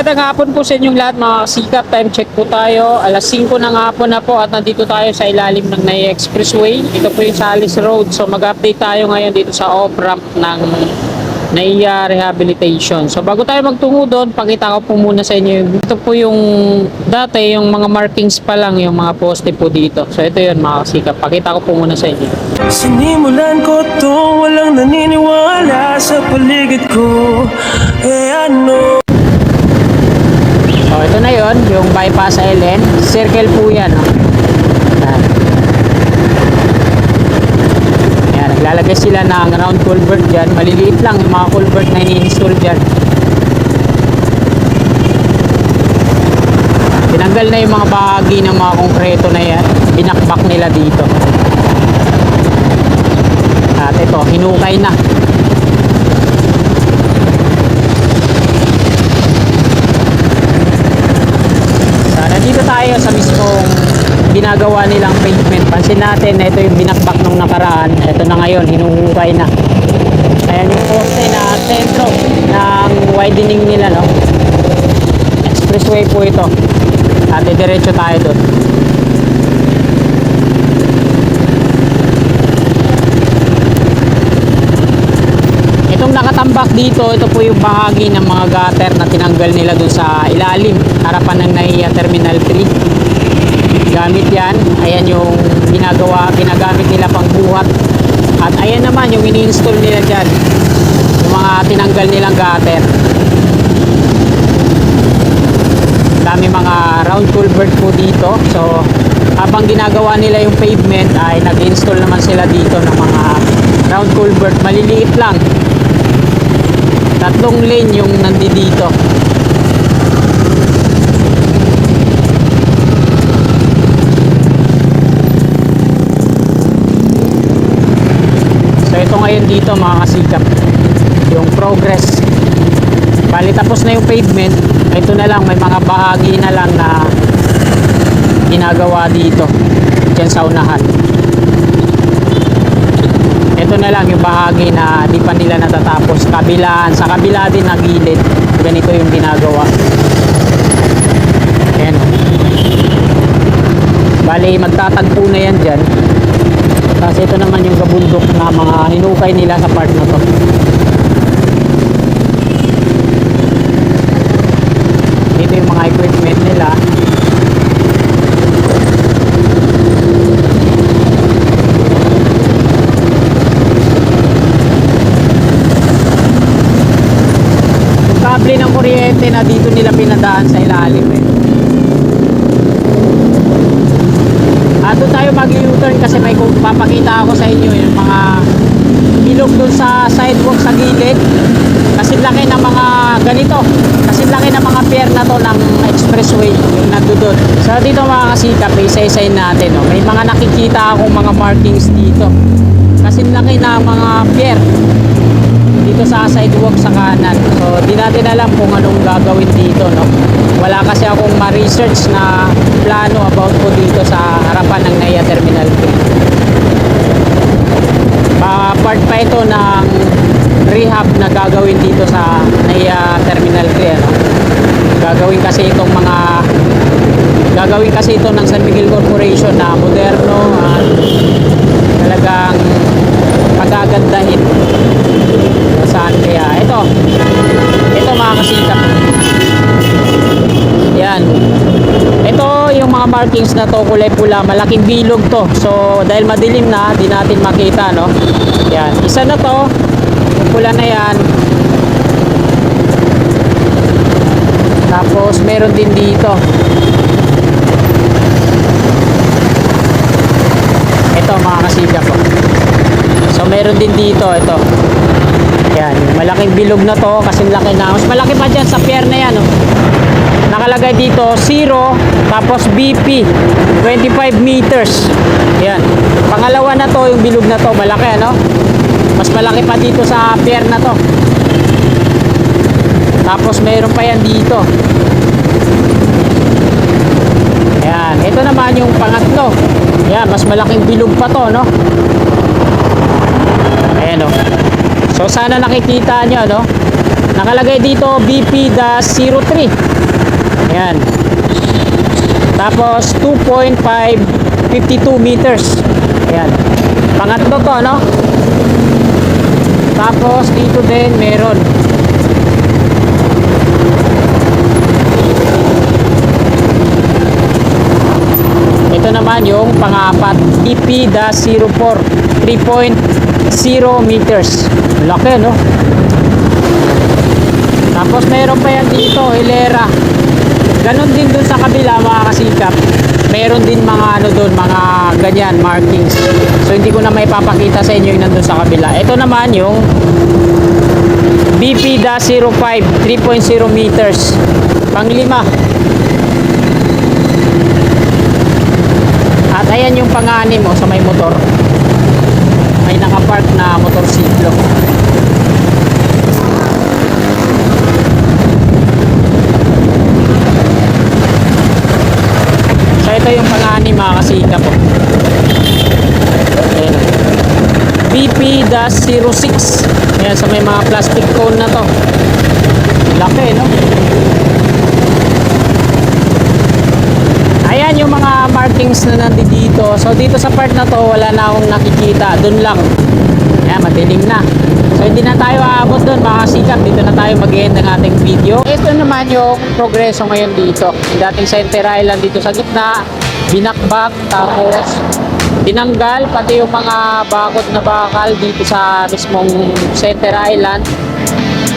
Magandang hapon po sa inyong lahat mga kasikap. Time check po tayo. Alas 5 ng hapon na po at nandito tayo sa ilalim ng NAIA Expressway. Ito po yung Salis Road. So mag-update tayo ngayon dito sa off-ramp ng NAIA Rehabilitation. So bago tayo magtungo doon, pakita ko po muna sa inyo. Ito po yung dati, yung mga markings pa lang, yung mga poste po dito. So ito yun mga kasikap. Pakita ko po muna sa inyo. Sinimulan ko to, walang naniniwala sa paligid ko. Ano? So ito na yon, yung bypass LN. Circle po yan. Ayan. Ayan, naglalagay sila ng round culvert dyan. Maliliit lang yung mga culvert na ini-install dyan. Tinanggal na yung mga bahagi ng mga konkreto na yan. Binakbak nila dito. At ito, hinukay na. Nandito tayo sa mismong ginagawa nilang pavement. Pansin natin na ito yung binakbak nung nakaraan. Ito na ngayon, hinuhukay na. Ayan yung poste na sentro ng widening nila, no? Expressway po ito. At diretso tayo doon. Itong nakatambak dito, ito po yung bahagi ng mga gutter na tinanggal nila dun sa ilalim, harapan ng NAIA Terminal 3. Gamit yan. Ayan yung ginagamit nila pang buhat. At ayan naman yung ini-install nila dyan, yung mga tinanggal nilang gutter. Dami mga round culvert po dito. So habang ginagawa nila yung pavement ay nag-install naman sila dito ng mga round culvert. Maliliit lang. 3 lane yung nandito. So ito ngayon dito mga kasikap, yung progress. Bali tapos na yung pavement. Ito na lang, may mga bahagi na lang na ginagawa dito dyan sa unahan. Ito na lang yung bahagi na di pa nila natatapos. Kabilaan, sa kabila din na gilid. Ganito yung ginagawa. Ayan. Bali, magtatagpo na yan dyan. Tapos ito naman yung gabundok na mga hinukay nila sa part na to. Dito yung mga equipment nila. Kable ng kuryente na dito nila pinadaan sa ilalim eh. Doon tayo mag-U-turn kasi may papakita ako sa inyo yung mga bilog doon sa sidewalk sa gilid. Kasi laki ng mga ganito. Kasi laki ng mga pier na to ng expressway yung nandoon. So dito mga kasikap, isa-isayin natin. Oh. May mga nakikita akong mga markings dito. Kasi laki na mga pier dito sa sidewalk sa kanan. So di natin alam kung anong gagawin dito, no? Wala kasi akong ma-research na plano about po dito sa harapan ng NAIA Terminal 3. Part pa ito ng rehab na gagawin dito sa NAIA Terminal 3, ano? Gagawin kasi ito ng San Miguel Corporation na moderno at talagang pagagandahin. Saan kaya ito mga kasikap, yan, ito yung mga markings na to, kulay pula, malaking bilog to. So dahil madilim na, di natin makita, no? Yan, isa na to, yung pula na yan. Tapos meron din dito, ito mga kasikap. So meron din dito, ito. Yan, malaking bilog na to kasi laki na. Mas malaki pa dyan sa pier na yan, oh. Nakalagay dito 0 tapos BP 25 meters. Yan. Pangalawa na to, yung bilog na to, malaki, ano? Mas malaki pa dito sa pier na to. Tapos mayroon pa yan dito. Yan, ito naman yung pangatlo. Yan, mas malaking bilog pa to, no? Ayan, oh. So sana nakikita nyo, no? Nakalagay dito BP-03. Yan. Tapos 2.552 meters. Ayan. Pangatlo to, no? Tapos dito din meron. Ito naman yung pang-apat, DP-04, 3.0 meters. Laki, no? Tapos meron pa yan dito, hilera. Ganon din dun sa kabila, mga kasikap. Meron din mga ano dun, mga ganyan, markings. So hindi ko na may papakita sa inyo yung nandun sa kabila. Ito naman yung BP-05, 3.0 meters. Pang-lima. At ayan yung pang-anim sa may motor. May nakapark na motorsiklo. So ito yung pang-anim, mga kasikap po. Ayan. BP-06. Ayan, sa may mga plastic cone na to. Laki, no? Ayan yung mga markings na nandito. So dito sa part na to, wala na akong nakikita. Doon lang. Ayan, madilim na. So hindi na tayo aabot doon, mga kasikap. Dito na tayo mag-end ng ating video. Ito naman yung progreso ngayon dito. Yung dating center island dito sa gitna, binakbak, tapos tinanggal pati yung mga bakod na bakal dito sa mismong center island.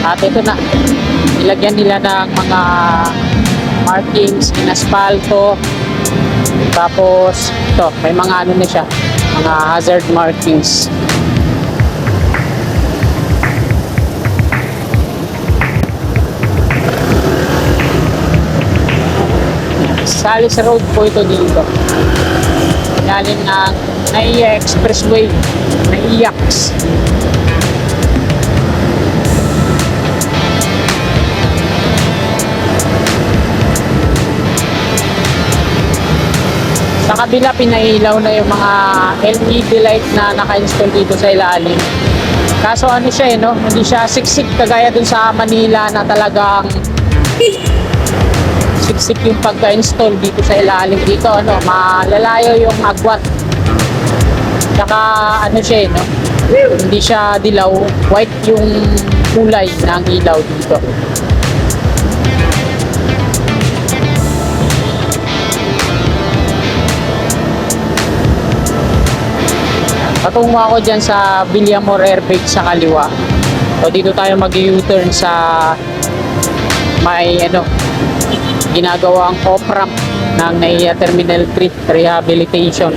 At ito na, nilagyan nila ng mga markings, inaspalto. Tapos ito, may mga ano na siya, mga hazard markings. Salis Road po ito dito. Galing ng NAIA Expressway, NAIAX. Sa kabila, pinailaw na yung mga LED light na naka-install dito sa ilalim. Kaso ano siya no? Hindi siya siksik kagaya dun sa Manila na talagang siksik yung pagka-install dito sa ilalim. Dito ano, malalayo yung agwat. Tsaka ano siya no? Hindi siya dilaw, white yung kulay ng ilaw dito. Patungo ako dyan sa Villamor Airbag sa kaliwa. So dito tayo mag-U-turn sa may ano, ginagawang off-ramp ng NAIA Terminal 3 Rehabilitation.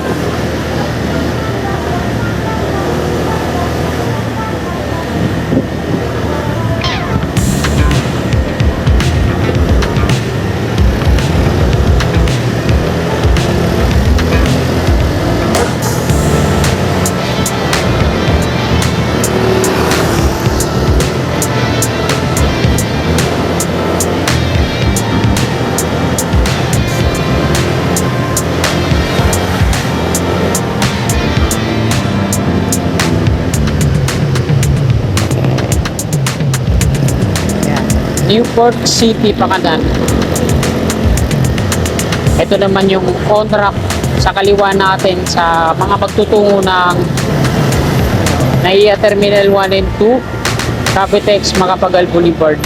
Newport City, Pakanan. Ito naman yung on-ramp sa kaliwa natin sa mga magtutungo ng NAIA Terminal 1 and 2, Cavitex, Macapagal Boulevard.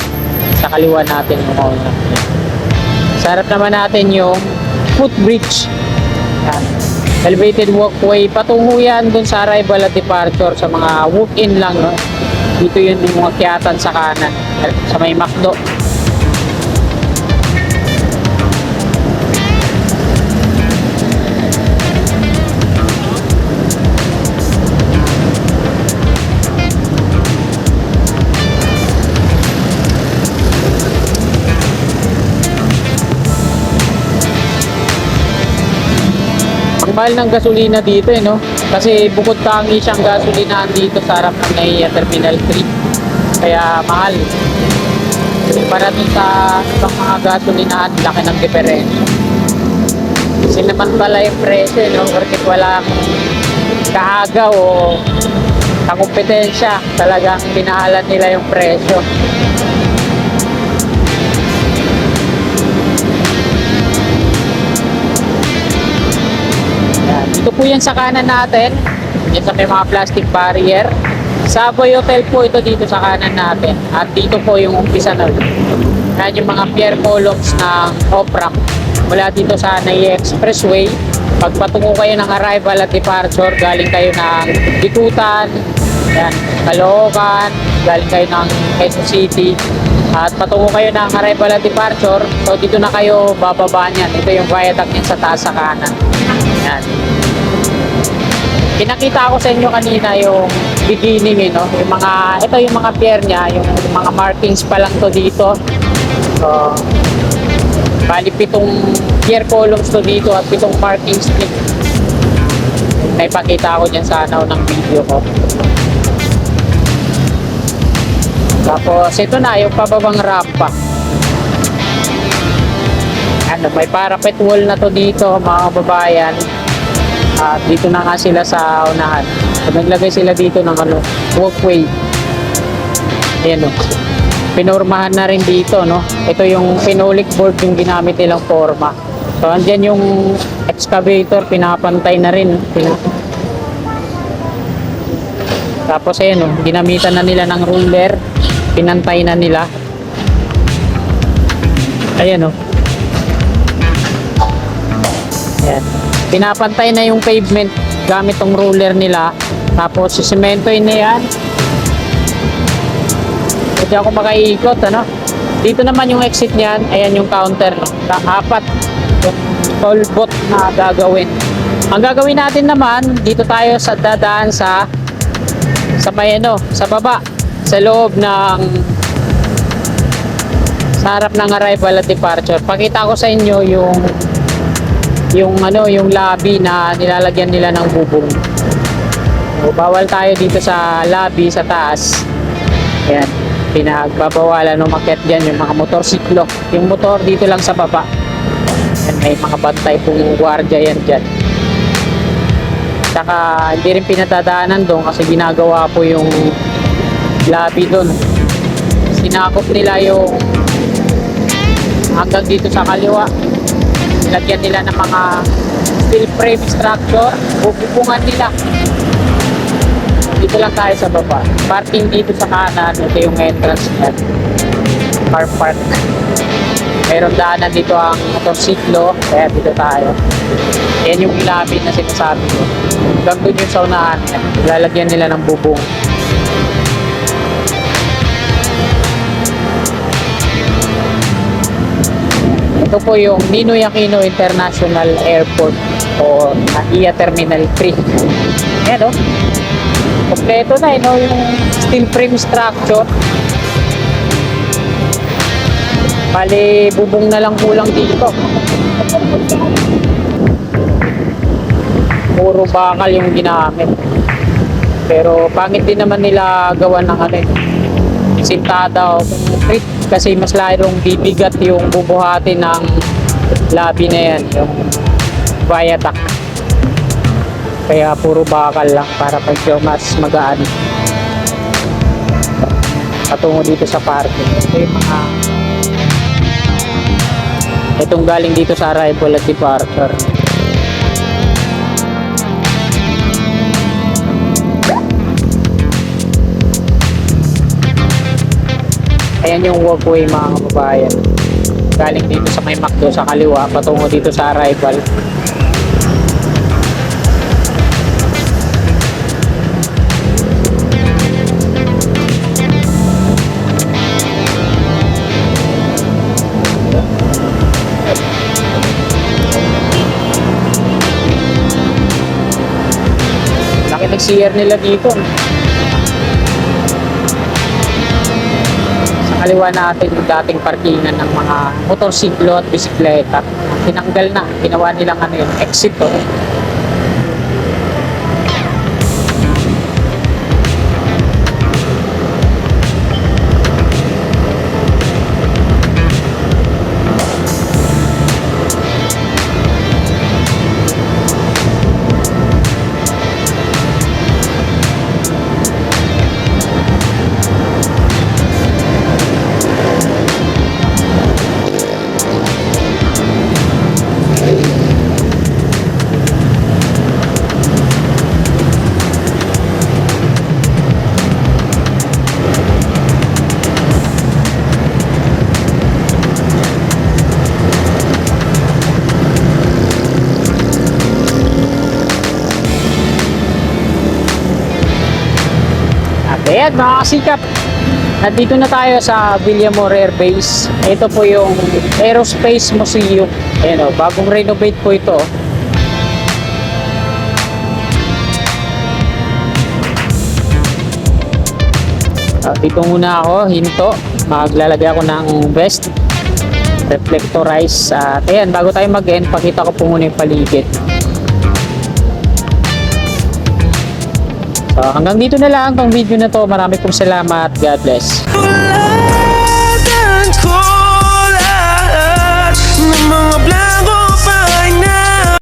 Sa kaliwa natin yung on-ramp. Sa harap naman natin yung footbridge. Yan. Elevated walkway. Patungo yan dun sa arrival at departure sa mga walk-in lang. No? Dito yun yung mga kiyatan sa kanan. Sa may McDo. Ang mahal ng gasolina dito no? Kasi bukod tangi siyang gasolinahan dito sa harap ng NAIA Terminal 3. Kaya mahal. Para dun sa ibang mga gasolinahan, laki ng diferensya. Kasi naman pala yung presyo, no? Bakit wala kaagaw o kakumpetensya, talagang pinahalan nila yung presyo. Ito po yan sa kanan natin. Yan sa may mga plastic barrier. Savoy Hotel po ito dito sa kanan natin. At dito po yung umpisa na. Yan yung mga pier columns ng OPRAM. Mula dito sa Nai Expressway. Pagpatungo kayo ng arrival at departure, galing kayo ng Bikutan, yan, Caloocan, galing kayo ng Quezon City. At patungo kayo ng arrival at departure, so dito na kayo bababa niyan. Ito yung viaduct niyan sa taas sa kanan. Yan. Pinakita ko sa inyo kanina yung beginning, no? Yung mga, ito yung mga pier niya, yung mga markings pa lang to dito. So, bali 7 pier columns to dito at 7 markings din. May pakita ko dyan sa ano ng video ko. Tapos ito na yung pababang rampa. Ano, may parapet wall na to dito mga kababayan. At dito na nga sila sa unahan. So, naglagay sila dito ng ano, walkway. Ayan o. Pinormahan na rin dito, no? Ito yung phenolic board yung ginamit nilang forma. So, andyan yung excavator, pinapantay na rin. Tapos ayan o, ginamitan na nila ng ruler. Pinantay na nila. Ayan o. Ayan. Pinapantay na yung pavement gamit tong ruler nila. Tapos sisementoin na yan. Hindi ako makaikot, ano? Dito naman yung exit niyan. Ayan yung counter, no? 4 yung toll booth na gagawin. Ang gagawin natin naman, dito tayo sa dadaan sa may ano, sa baba, sa loob ng sa harap ng arrival at departure. Pakita ko sa inyo yung ano, yung lobby na nilalagyan nila ng bubong. So, bawal tayo dito sa lobby sa taas. Ayan, pinagbabawalan umakyat diyan yung mga motorsiklo. Yung motor dito lang sa baba. Ayan, may mga bantay pong gwardiya yan diyan. Saka hindi rin pinatadaanan doon kasi ginagawa po yung lobby doon. Sinakop nila yung hanggang dito sa kaliwa. Lagyan nila ng mga steel frame structure, bubungan nila. Dito lang tayo sa baba. Parking dito sa kanan, ito yung entrance niya. Car park. Meron daanan dito ang motorsiklo, kaya dito tayo. Yan yung lobby na sinasabi ko. Hanggang doon yung sa unahan, lalagyan nila ng bubong. Ito po yung Ninoy Aquino International Airport o NAIA Terminal 3. Ayan o. Kompleto na no? Yung steel frame structure. Bali, bubong na lang kulang dito. Puro bakal yung ginamit. Pero pangit din naman nila gawa ng ano, sintada o concrete kasi mas lalong bibigat yung bubuhati ng lobby na yan, yung viaduct. Kaya puro bakal lang para pag mas magaan. Patungo dito sa parking. Ito yung mga itong galing dito sa arrival at departure. Ayan yung walkway mga kababayan. Galing dito sa may McDo sa kaliwa, patungo dito sa arrival. Laki nag-CR nila dito. Kaliwa natin yung dating parkingan ng mga motorsiklo at bisikleta. Tinanggal na, ginawa nilang ano yun, exit to. Ayan mga kasikap, nandito na tayo sa Villamor Air Base. Ito po yung Aerospace Museum. Ayan o, bagong renovate po ito. Dito muna ako, hinto. Maglalagay ako ng vest. Reflectorize. At ayan, bago tayo mag-end, pakita ko po muna yung paligid. So, hanggang dito na lang tong video na to. Marami pong salamat. God bless. Wala